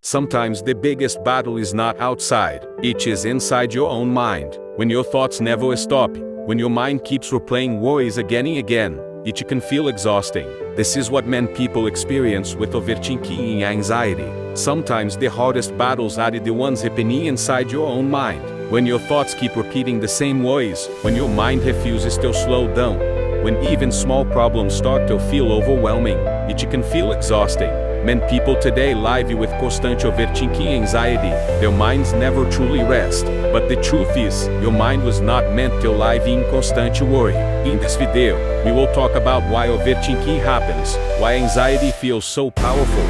Sometimes the biggest battle is not outside, it is inside your own mind. When your thoughts never stop, when your mind keeps replaying worries again and again, it can feel exhausting. This is what many people experience with overthinking and anxiety. Sometimes the hardest battles are the ones happening inside your own mind. When your thoughts keep repeating the same worries, when your mind refuses to slow down, when even small problems start to feel overwhelming, it can feel exhausting. Many people today live with constant overthinking anxiety. Their minds never truly rest. But the truth is, your mind was not meant to live in constant worry. In this video, we will talk about why overthinking happens, why anxiety feels so powerful,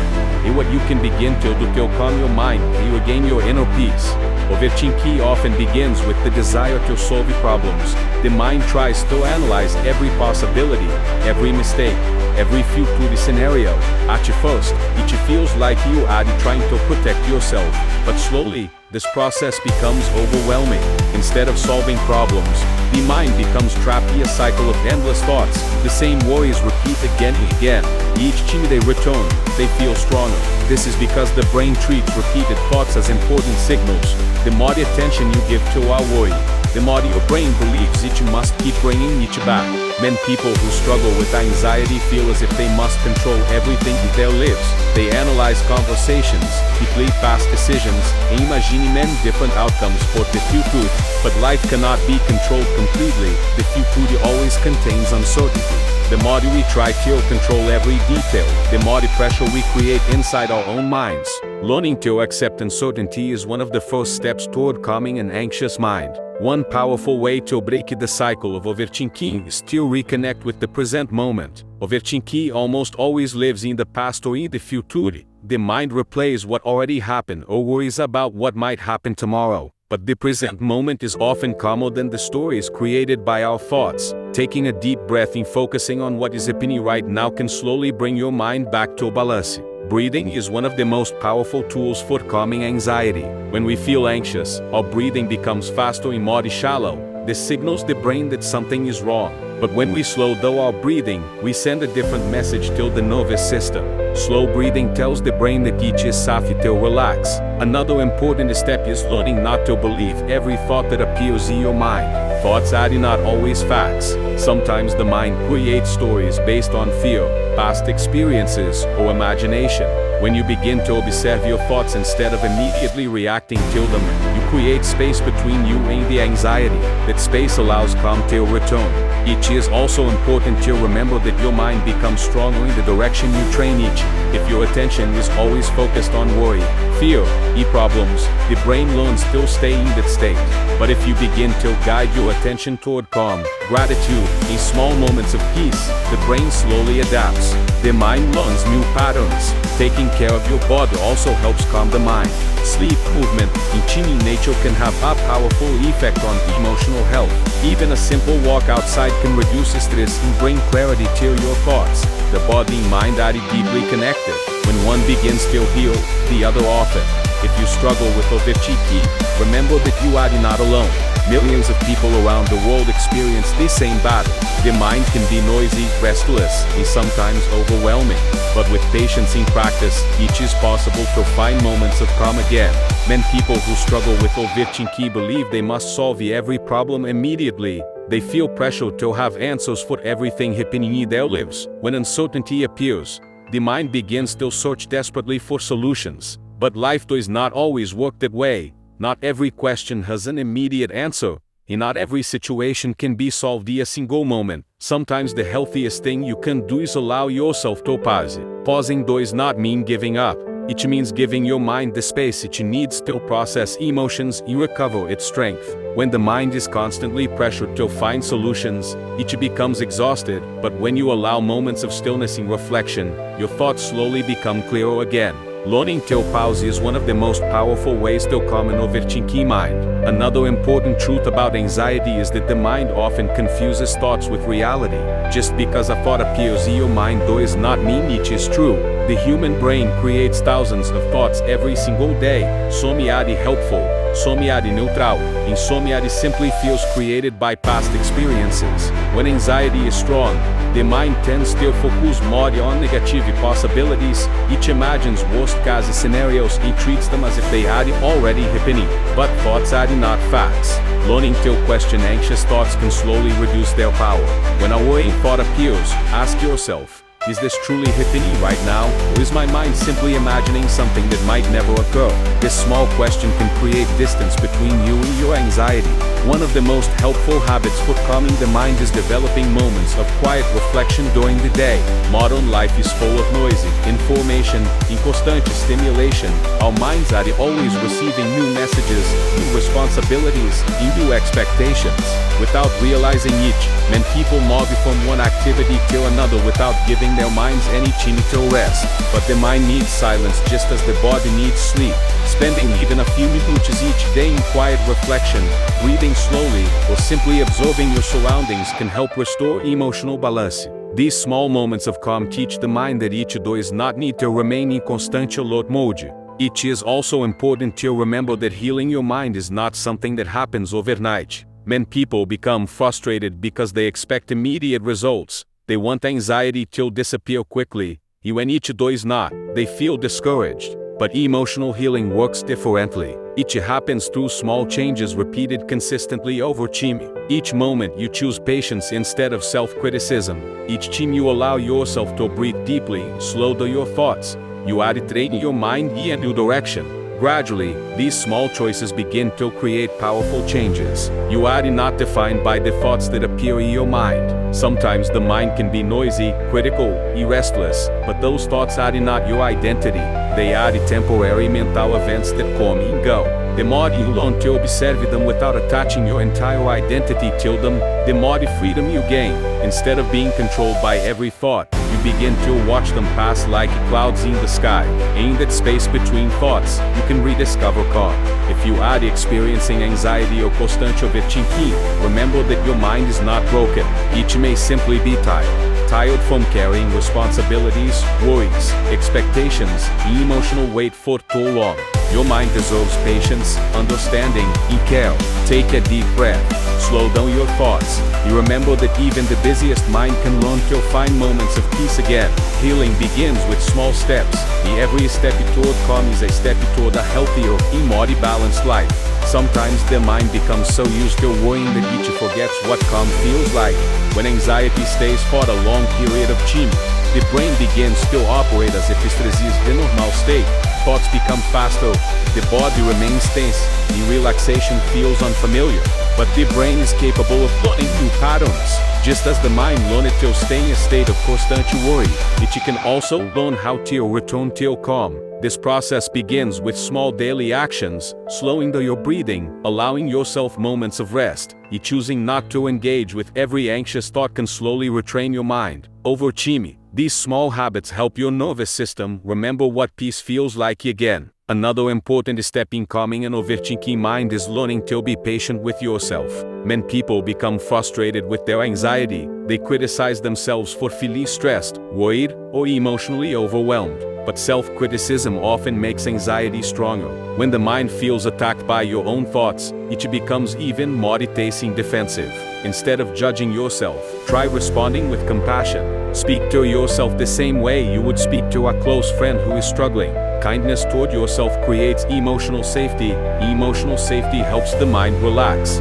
and what you can begin to do to calm your mind and regain your inner peace. Overthinking often begins with the desire to solve problems. The mind tries to analyze every possibility, every mistake, every future scenario. At first, it feels like you are trying to protect yourself, but slowly, this process becomes overwhelming. Instead of solving problems, the mind becomes trapped in a cycle of endless thoughts. The same worries repeat again and again. Each time they return, they feel stronger. This is because the brain treats repeated thoughts as important signals. The more attention you give to our worry, the more your brain believes it must keep bringing it back. Many people who struggle with anxiety feel as if they must control everything in their lives. They analyze conversations, replay past decisions, and imagine many different outcomes for the future. But life cannot be controlled completely. The future always contains uncertainty. The more we try to control every detail, the more the pressure we create inside our own minds. Learning to accept uncertainty is one of the first steps toward calming an anxious mind. One powerful way to break the cycle of overthinking is to reconnect with the present moment. Overthinking almost always lives in the past or in the future. The mind replays what already happened or worries about what might happen tomorrow. But the present moment is often calmer than the stories created by our thoughts. Taking a deep breath and focusing on what is happening right now can slowly bring your mind back to balance. Breathing is one of the most powerful tools for calming anxiety. When we feel anxious, our breathing becomes faster and more shallow. This signals the brain that something is wrong. But when we slow down our breathing, we send a different message to the nervous system. Slow breathing tells the brain that it is safe to relax. Another important step is learning not to believe every thought that appears in your mind. Thoughts are not always facts. Sometimes the mind creates stories based on fear, past experiences, or imagination. When you begin to observe your thoughts instead of immediately reacting to them, you create space between you and the anxiety. That space allows calm to return. It is also important to remember that your mind becomes stronger in the direction you train it. If your attention is always focused on worry, fear, and problems, the brain learns to stay in that state. But if you begin to guide your attention toward calm, gratitude, and small moments of peace, the brain slowly adapts. The mind learns new patterns. Taking care of your body also helps calm the mind. Sleep, movement, and chilling nature can have a powerful effect on emotional health. Even a simple walk outside can reduce stress and bring clarity to your thoughts. The body and mind are deeply connected. When one begins to heal, the other often. If you struggle with overthinking, remember that you are not alone. Millions of people around the world experience this same battle. The mind can be noisy, restless, and sometimes overwhelming. But with patience and practice, it is possible to find moments of calm again. Many people who struggle with overthinking believe they must solve every problem immediately. They feel pressure to have answers for everything happening in their lives. When uncertainty appears, the mind begins to search desperately for solutions. But life does not always work that way. Not every question has an immediate answer, and not every situation can be solved in a single moment. Sometimes the healthiest thing you can do is allow yourself to pause. Pausing does not mean giving up. It means giving your mind the space it needs to process emotions and recover its strength. When the mind is constantly pressured to find solutions, it becomes exhausted. But when you allow moments of stillness and reflection, your thoughts slowly become clearer again. Learning to pause is one of the most powerful ways to calm an overthinking mind. Another important truth about anxiety is that the mind often confuses thoughts with reality. Just because a thought appears in your mind does not mean it is true. The human brain creates thousands of thoughts every single day. Some are helpful, some are neutral, and some are simply feels created by past experiences. When anxiety is strong, the mind tends to focus more on negative possibilities. It imagines worst-case scenarios and treats them as if they are already happening. But thoughts are not facts. Learning to question anxious thoughts can slowly reduce their power. When a worrying thought appears, ask yourself, is this truly happening right now, or is my mind simply imagining something that might never occur? This small question can create distance between you and your anxiety. One of the most helpful habits for calming the mind is developing moments of quiet reflection during the day. Modern life is full of noisy information and constant stimulation. Our minds are always receiving new messages, new responsibilities, and new expectations. Without realizing it, many people move from one activity to another without giving their minds any chance to rest. But the mind needs silence just as the body needs sleep. Spending even a few minutes each day in quiet reflection, breathing slowly, or simply observing your surroundings can help restore emotional balance. These small moments of calm teach the mind that each does not need to remain in constant alert mode. It is also important to remember that healing your mind is not something that happens overnight. Many people become frustrated because they expect immediate results. They want anxiety to disappear quickly, and when each does not, they feel discouraged. But emotional healing works differently. It happens through small changes repeated consistently over time. Each moment you choose patience instead of self-criticism. Each time you allow yourself to breathe deeply, slow down your thoughts. You are training your mind in a new direction. Gradually, these small choices begin to create powerful changes. You are not defined by the thoughts that appear in your mind. Sometimes the mind can be noisy, critical, and restless, but those thoughts are not your identity. They are the temporary mental events that come and go. The more you learn to observe them without attaching your entire identity to them, the more the freedom you gain. Instead of being controlled by every thought, you begin to watch them pass like clouds in the sky. In that space between thoughts, you can rediscover calm. If you are experiencing anxiety or constant overthinking, remember that your mind is not broken. It may simply be tired from carrying responsibilities, worries, expectations, and emotional weight for too long. Your mind deserves patience, understanding, and care. Take a deep breath. Slow down your thoughts. You remember that even the busiest mind can learn to find moments of peace again. Healing begins with small steps, and every step toward calm is a step toward a healthier and more balanced life. Sometimes the mind becomes so used to worrying that it forgets what calm feels like. When anxiety stays for a long period of time, the brain begins to operate as if stress is the normal state. Thoughts become faster, the body remains tense, and relaxation feels unfamiliar. But the brain is capable of learning new patterns. Just as the mind learned to stay in a state of constant worry, it can also learn how to return to calm. This process begins with small daily actions, slowing down your breathing, allowing yourself moments of rest, and choosing not to engage with every anxious thought can slowly retrain your mind. Over time, these small habits help your nervous system remember what peace feels like again. Another important step in calming an overthinking mind is learning to be patient with yourself. Many people become frustrated with their anxiety. They criticize themselves for feeling stressed, worried, or emotionally overwhelmed. But self-criticism often makes anxiety stronger. When the mind feels attacked by your own thoughts, it becomes even more tense and defensive. Instead of judging yourself, try responding with compassion. Speak to yourself the same way you would speak to a close friend who is struggling. Kindness toward yourself creates emotional safety. Emotional safety helps the mind relax.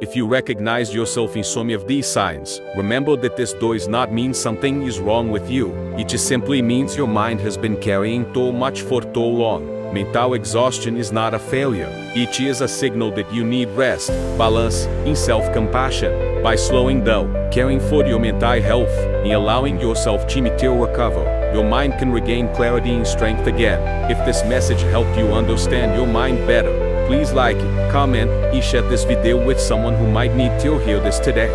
If you recognize yourself in some of these signs, remember that this does not mean something is wrong with you. It just simply means your mind has been carrying too much for too long. Mental exhaustion is not a failure. It is a signal that you need rest, balance, and self-compassion. By slowing down, caring for your mental health, and allowing yourself to recover, your mind can regain clarity and strength again. If this message helped you understand your mind better, please like, comment, and share this video with someone who might need to hear this today.